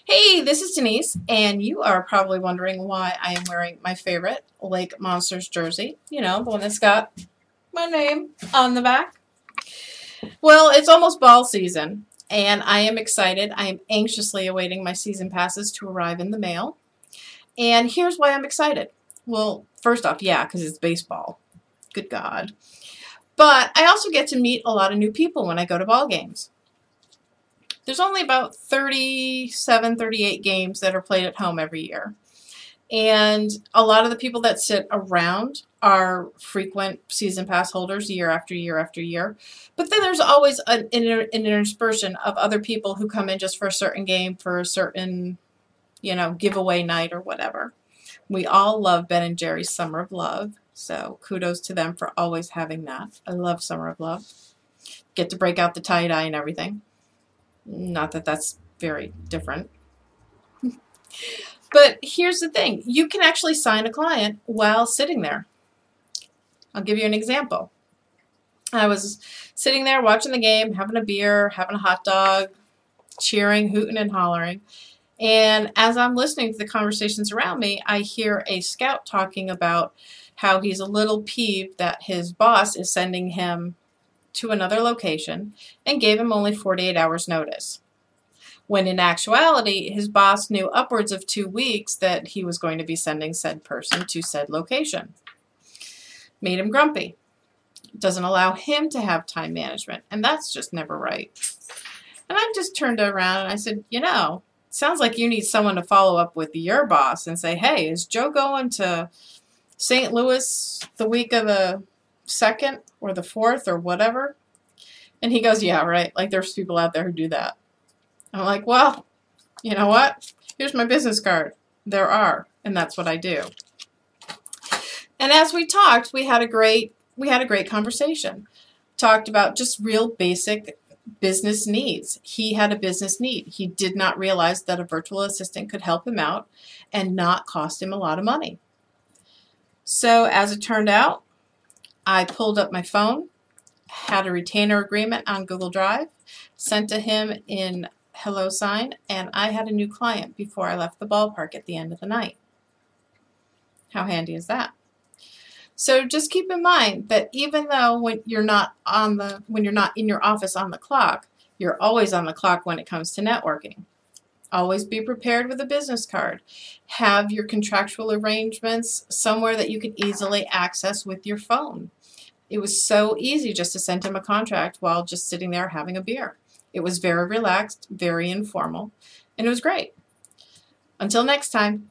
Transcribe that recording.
Hey, this is Denise, and you are probably wondering why I am wearing my favorite Lake Monsters jersey. You know, the one that's got my name on the back. Well, it's almost ball season, and I am excited. I am anxiously awaiting my season passes to arrive in the mail. And here's why I'm excited. Well, first off, yeah, because it's baseball. Good God. But I also get to meet a lot of new people when I go to ball games. There's only about 37, 38 games that are played at home every year. And a lot of the people that sit around are frequent season pass holders year after year after year. But then there's always an interspersion of other people who come in just for a certain game, for a certain, giveaway night or whatever. We all love Ben and Jerry's Summer of Love. So kudos to them for always having that. I love Summer of Love. Get to break out the tie-dye and everything. Not that that's very different. But here's the thing. You can actually sign a client while sitting there. I'll give you an example. I was sitting there watching the game, having a beer, having a hot dog, cheering, hooting, and hollering. And as I'm listening to the conversations around me, I hear a scout talking about how he's a little peeved that his boss is sending him to another location and gave him only 48 hours notice. When in actuality, his boss knew upwards of 2 weeks that he was going to be sending said person to said location. Made him grumpy. Doesn't allow him to have time management, and that's just never right. And I just turned around and I said, sounds like you need someone to follow up with your boss and say, hey, is Joe going to St. Louis the week of the 2nd or the 4th or whatever? And he goes, yeah, right. Like there's people out there who do that. I'm like, well, you know what? Here's my business card. There are, and that's what I do. And as we talked, we had a great conversation. Talked about just real basic business needs. He had a business need. He did not realize that a virtual assistant could help him out and not cost him a lot of money. So as it turned out, I pulled up my phone, had a retainer agreement on Google Drive, sent to him in HelloSign, and I had a new client before I left the ballpark at the end of the night. How handy is that? So just keep in mind that even though when you're not in your office on the clock, you're always on the clock when it comes to networking. Always be prepared with a business card. Have your contractual arrangements somewhere that you can easily access with your phone. It was so easy just to send him a contract while just sitting there having a beer. It was very relaxed, very informal, and it was great. Until next time.